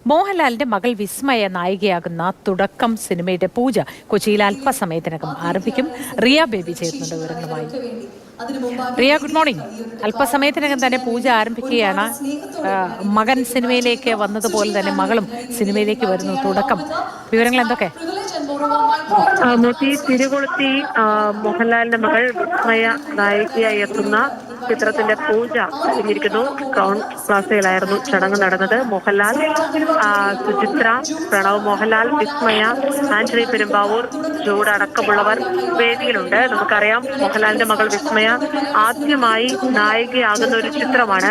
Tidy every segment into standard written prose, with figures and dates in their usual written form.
മോഹൻലാലിന്റെ മകൾ വിസ്മയ നായികയാകുന്ന തുടക്കം സിനിമയുടെ പൂജ കൊച്ചിയിൽ അല്പസമയത്തിനകം ആരംഭിക്കും. റിയ ബേബി ചേരുന്നുണ്ട് വിവരങ്ങളുമായി. Riya, good morning. അല്പസമയത്തിനകം തന്നെ പൂജ ആരംഭിക്കുകയാണ്. മകൻ സിനിമയിലേക്ക് വന്നതുപോലെ തന്നെ മകളും സിനിമയിലേക്ക് വരുന്നു. തുടക്കം വിവരങ്ങൾ എന്തൊക്കെ? മോത്തി തിരുകൊളുത്തി മോഹൻലാലിന്റെ മകൾ വിസ്മയ നായികയായി എത്തുന്ന ചിത്രത്തിന്റെ പൂജ കഴിഞ്ഞിരിക്കുന്നു. ക്രൗൺ പ്ലാസയിലായിരുന്നു ചടങ്ങ് നടന്നത്. മോഹൻലാൽ, സുചിത്ര, പ്രണവ് മോഹൻലാൽ, വിസ്മയ, ആന്റണി പെരുമ്പാവൂർ, ജൂഡ് അടക്കമുള്ളവർ വേദിയിലുണ്ട്. നമുക്കറിയാം, മോഹൻലാലിന്റെ മകൾ വിസ്മയ ആദ്യമായി നായികയാകുന്ന ഒരു ചിത്രമാണ്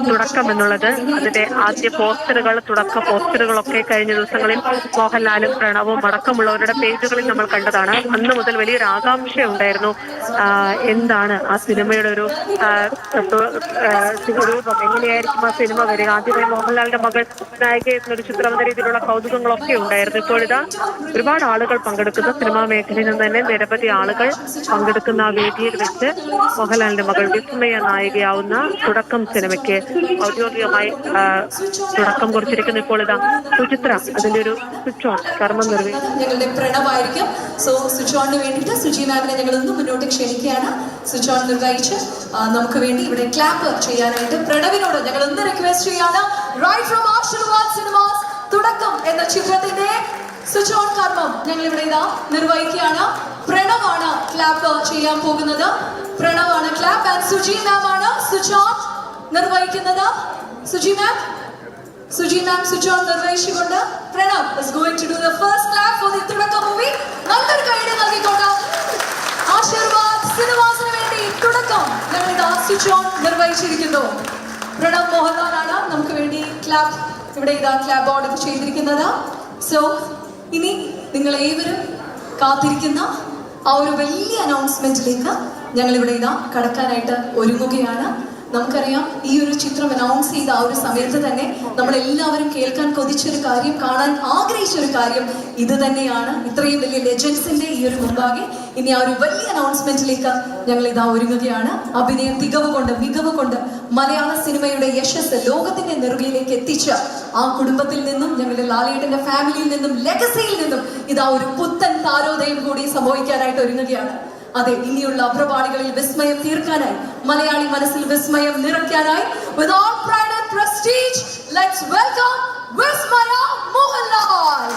തുടക്കം എന്നുള്ളത്. അതിന്റെ ആദ്യ പോസ്റ്ററുകൾ, തുടക്ക പോസ്റ്ററുകളൊക്കെ കഴിഞ്ഞ ദിവസങ്ങളിൽ മോഹൻലാലും പ്രണവും അടക്കമുള്ളവരുടെ പേജുകളിൽ നമ്മൾ കണ്ടതാണ്. അന്ന് മുതൽ വലിയൊരു ആകാംക്ഷ ഉണ്ടായിരുന്നു. എന്താണ് ആ സിനിമയുടെ ഒരു രൂപം, എങ്ങനെയായിരിക്കും ആ സിനിമ വരിക? ആദ്യമായി മോഹൻലാലിന്റെ മകൾ നായിക എന്നൊരു ചിത്രം എന്ന രീതിയിലുള്ള കൗതുകങ്ങളൊക്കെ ഉണ്ടായിരുന്നു. ഇപ്പോഴിതാ ഒരുപാട് ആളുകൾ പങ്കെടുക്കുന്ന, സിനിമാ മേഖലയിൽ നിന്ന് തന്നെ നിരവധി ആളുകൾ പങ്കെടുക്കുന്ന ആ വേദിയിൽ വെച്ച് മോഹൻലാലിന്റെ മകൾ വിസ്മയ നായികയാവുന്ന തുടക്കം സിനിമയ്ക്ക് ഔദ്യോഗികമായി തുടക്കം കുറിച്ചിരിക്കുന്നു. ഇപ്പോൾ ഇതാ സുചിത്ര അതിന്റെ ഒരു സ്വിച്ച് ഓൺ കർമ്മം ഞങ്ങളുടെ പ്രണവായിരിക്കും. സോ സ്വിച്ച് ഓണിന് വേണ്ടിയിട്ട് സുജി മാമിനെ ഞങ്ങൾ ഒന്ന് മുന്നോട്ട് ക്ഷണിക്കുകയാണ്. സ്വിച്ച് ഓൺ നിർവഹിച്ച് നമുക്ക് വേണ്ടി ഇവിടെ ക്ലാപ്പ് ചെയ്യാനായിട്ട് പ്രണവിനോട് ഞങ്ങൾ ഒന്ന് റിക്വസ്റ്റ് ചെയ്യാണ്. റൈറ്റ് ഫ്രം ആശീർവാദ് സിനിമാസ് തുടക്കം എന്ന ചിത്രത്തിന്റെ സ്വിച്ച് ഓൺ കർമ്മം ഞങ്ങൾ ഇവിടെ ഇതാ നിർവഹിക്കുകയാണ്. പ്രണവാണ് ക്ലാപ്പ് ചെയ്യാൻ പോകുന്നത്. പ്രണവാണ് ക്ലാപ്പ് ആൻഡ് സുജി മാം ആണ് സ്വിച്ച് ഓൺ നിർവഹിക്കുന്നത്. സുജി മാം സ്വിച്ച് ഓൺ നിർവഹിച്ചുകൊണ്ട് Pranav is going to do the first clap for the തുടക്കം മൂവി. നല്ലൊരു കൈയ്യടി നൽകിക്കൊണ്ട് ആശീർവാദ് സിനിമാസിന് വേണ്ടി തുടക്കം ഞങ്ങൾ ഇതാ സ്വിച്ച് ഓൺ നിർവഹിച്ചിരിക്കുന്നു. പ്രണവ് മോഹൻലാലാണ് നമുക്ക് വേണ്ടി ക്ലാപ്പ് ഇവിടെ ഇതാ ക്ലാപ്പ് ബോർഡ് ചെയ്തിരിക്കുന്നത്. സോ ഇനി നിങ്ങൾ ഏവരും കാത്തിരിക്കുന്ന ആ ഒരു വലിയ അനൗൺസ്മെന്റിലേക്ക് ഞങ്ങൾ ഇവിടെ ഇതാ കടക്കാനായിട്ട് ഒരുങ്ങുകയാണ്. നമുക്കറിയാം, ഈ ഒരു ചിത്രം അനൗൺസ് ചെയ്ത ആ ഒരു സമയത്ത് തന്നെ നമ്മളെല്ലാവരും കേൾക്കാൻ കൊതിച്ചൊരു കാര്യം, കാണാൻ ആഗ്രഹിച്ചൊരു കാര്യം ഇത് തന്നെയാണ്. ഇത്രയും വലിയ ലെജൻസിന്റെ ഈ ഒരു മുമ്പാകെ ഇനി ആ ഒരു വലിയ അനൗൺസ്മെന്റിലേക്ക് ഞങ്ങൾ ഇതാ ഒരുങ്ങുകയാണ്. അഭിനയ മികവ് കൊണ്ട് മലയാള സിനിമയുടെ യശസ് ലോകത്തിന്റെ നെറുകയിലേക്ക് എത്തിച്ച ആ കുടുംബത്തിൽ നിന്നും, ഞങ്ങളുടെ ലാലേട്ടന്റെ ഫാമിലിയിൽ നിന്നും, ലെഗസിയിൽ നിന്നും ഇതാ ഒരു പുത്തൻ താരോദയം കൂടി സംഭവിക്കാനായിട്ട് ഒരുങ്ങുകയാണ്. അതെ, ഇനിയുള്ള അഭ്രപാളികളിൽ വിസ്മയം തീർക്കാനായി, മലയാളി മനസ്സിൽ വിസ്മയം നിറയ്ക്കാനായി, with all pride and prestige, let's welcome Vismaya Mohanlal.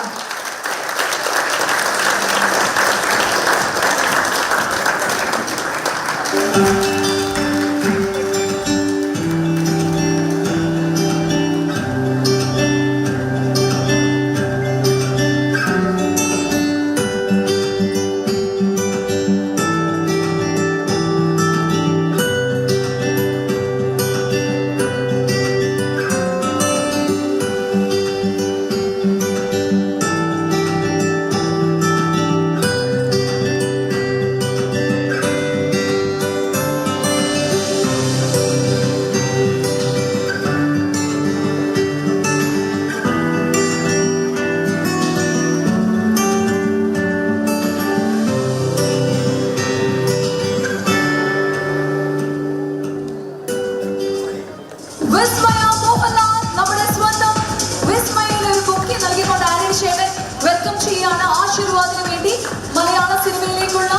വിസ്മയ മോഹൻലാൽ, നമ്മുടെ സ്വന്തം വിസ്മയയിൽ ഒരു ബൊക്കെ നൽകിക്കൊണ്ട് ആനന്ദശേഖരൻ വെൽക്കം ചെയ്യാണ്. ആശീർവാദിന് വേണ്ടി മലയാള സിനിമയിലേക്കുള്ള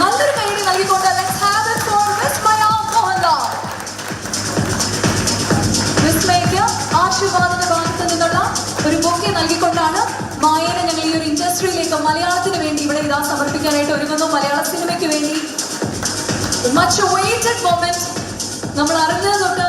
നല്ലൊരു കൈയ്യടി നൽകിക്കൊണ്ട് let's have it for വിസ്മയ മോഹൻലാൽ. വിസ്മയയ്ക്ക് ആശീർവാദിന്റെ ഭാഗത്ത് നിന്നുള്ള ഒരു ബൊക്കെ നൽകിക്കൊണ്ടാണ് മായനെ ഞങ്ങൾ ഈ ഒരു ഇൻഡസ്ട്രിയിലേക്ക് മലയാളത്തിന് വേണ്ടി ഇവിടെ ഇതാ സമർപ്പിക്കാനായിട്ട് ഒരുങ്ങുന്നു. മലയാള സിനിമയ്ക്ക് വേണ്ടി മച്ച് awaited moment. നമ്മൾ അറിഞ്ഞത് തൊട്ട്